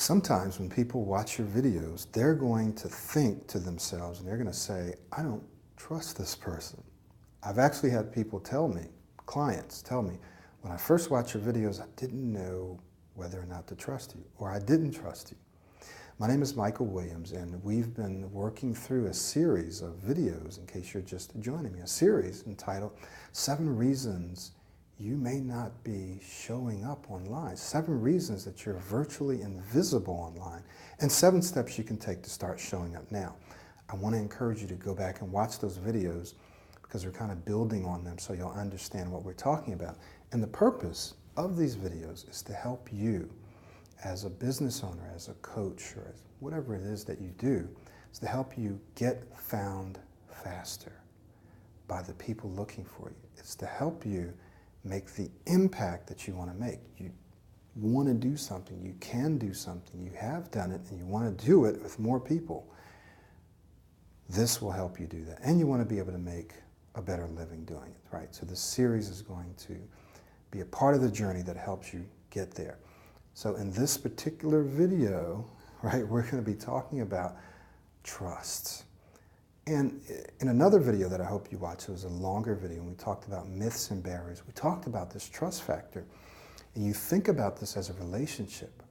Sometimes when people watch your videos, they're going to think to themselves and they're going to say, I don't trust this person. I've actually had people tell me, clients tell me, when I first watched your videos, I didn't know whether or not to trust you, or I didn't trust you. My name is Michael Williams, and we've been working through a series of videos, in case you're just joining me, a series entitled 7 Reasons You May Not Be Showing Up Online, 7 reasons that you're virtually invisible online, and 7 steps you can take to start showing up now. I want to encourage you to go back and watch those videos because we're kind of building on them so you'll understand what we're talking about. And the purpose of these videos is to help you as a business owner, as a coach, or as whatever it is that you do, is to help you get found faster by the people looking for you. It's to help you make the impact that you want to make. You want to do something, you can do something, you have done it, and you want to do it with more people. This will help you do that. And you want to be able to make a better living doing it, right? So this series is going to be a part of the journey that helps you get there. So in this particular video, right, we're going to be talking about trust. And in another video that I hope you watch, it was a longer video, and we talked about myths and barriers. We talked about this trust factor. And you think about this as a relationship,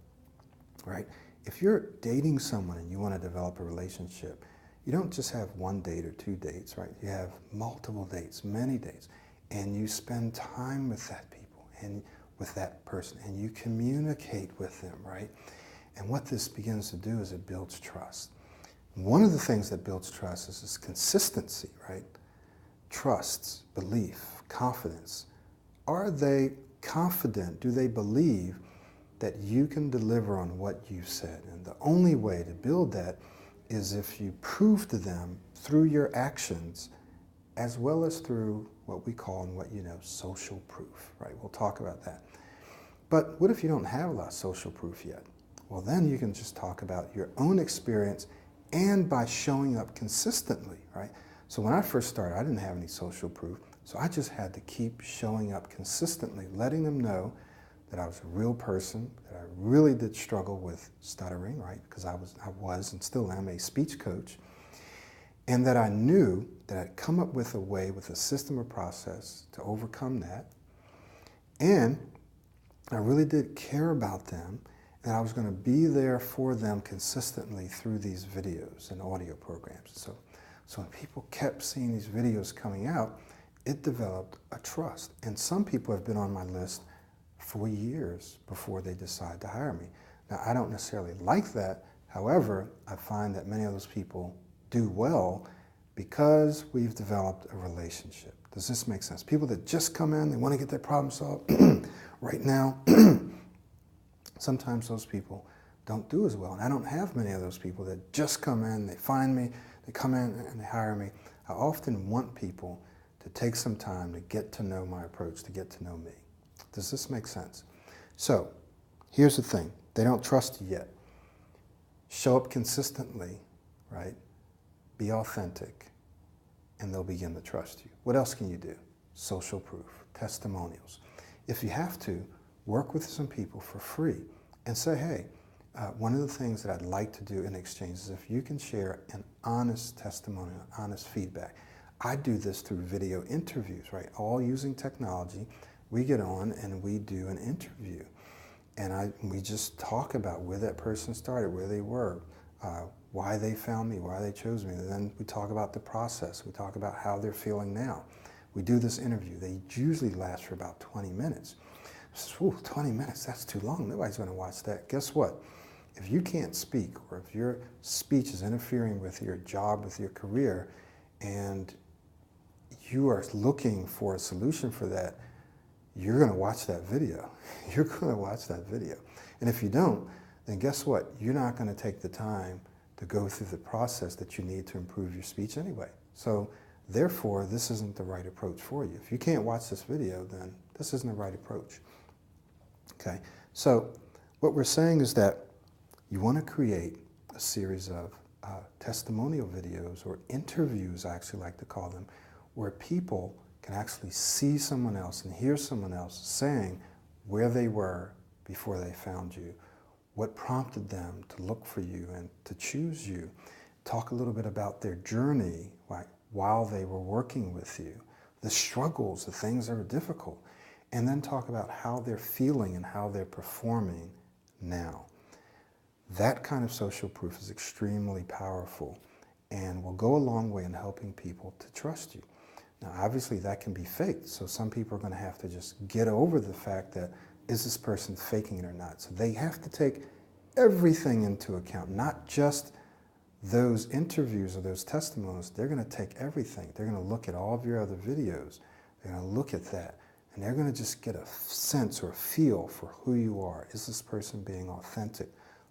right? If you're dating someone and you want to develop a relationship, you don't just have 1 date or 2 dates, right? You have multiple dates, many dates, and you spend time with that people and with that person, and you communicate with them, right? And what this begins to do is it builds trust. One of the things that builds trust is this consistency, right? Trust, belief, confidence. Are they confident? Do they believe that you can deliver on what you said? And the only way to build that is if you prove to them through your actions, as well as through what we call and what you know, social proof, right? We'll talk about that. But what if you don't have a lot of social proof yet? Well, then you can just talk about your own experience and by showing up consistently, right? So when I first started, I didn't have any social proof, so I just had to keep showing up consistently, letting them know that I was a real person, that I really did struggle with stuttering, right? Because I was and still am a speech coach, and that I knew that I'd come up with a way, with a system or process to overcome that, and I really did care about them, and I was going to be there for them consistently through these videos and audio programs. So when people kept seeing these videos coming out, it developed a trust. And some people have been on my list for years before they decide to hire me. Now, I don't necessarily like that. However, I find that many of those people do well because we've developed a relationship. Does this make sense? People that just come in, they want to get their problem solved right now, sometimes those people don't do as well. And I don't have many of those people that just come in, they find me, they come in and they hire me. I often want people to take some time to get to know my approach, to get to know me. Does this make sense? So here's the thing. They don't trust you yet. Show up consistently, right? Be authentic, and they'll begin to trust you. What else can you do? Social proof, testimonials. If you have to, work with some people for free and say, hey, one of the things that I'd like to do in exchange is if you can share an honest testimonial, honest feedback. I do this through video interviews, right? All using technology. We get on and we do an interview. And we just talk about where that person started, where they were, why they found me, why they chose me. And then we talk about the process. We talk about how they're feeling now. We do this interview. They usually last for about 20 minutes. Ooh, 20 minutes, that's too long. Nobody's going to watch that. Guess what? If you can't speak, or if your speech is interfering with your job, with your career, and you are looking for a solution for that, you're going to watch that video. You're going to watch that video. And if you don't, then guess what? You're not going to take the time to go through the process that you need to improve your speech anyway. So therefore, this isn't the right approach for you. If you can't watch this video, then this isn't the right approach. Okay, so what we're saying is that you want to create a series of testimonial videos, or interviews, I actually like to call them, where people can actually see someone else and hear someone else saying where they were before they found you, What prompted them to look for you and to choose you? Talk a little bit about their journey, like while they were working with you, the struggles, the things that are difficult, and then talk about how they're feeling and how they're performing now. That kind of social proof is extremely powerful and will go a long way in helping people to trust you. Now, obviously, that can be faked, so some people are going to have to just get over the fact that, is this person faking it or not? So they have to take everything into account, not just those interviews or those testimonies. They're going to take everything. They're going to look at all of your other videos. They're going to look at that, and they're going to just get a sense or a feel for who you are. Is this person being authentic?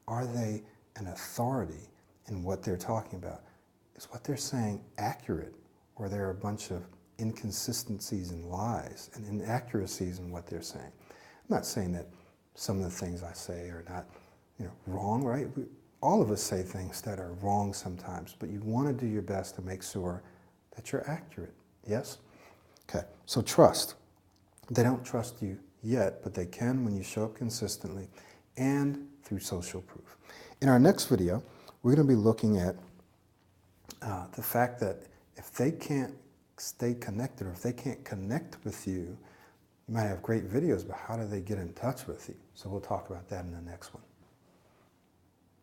Are they an authority in what they're talking about? Is what they're saying accurate, or are there a bunch of inconsistencies and lies and inaccuracies in what they're saying? I'm not saying that some of the things I say are not, wrong, right? All of us say things that are wrong sometimes, but you want to do your best to make sure that you're accurate. Yes? Okay, so trust. They don't trust you yet, but they can when you show up consistently and through social proof. In our next video, we're going to be looking at the fact that if they can't stay connected, or if they can't connect with you, you might have great videos, but how do they get in touch with you? So we'll talk about that in the next one.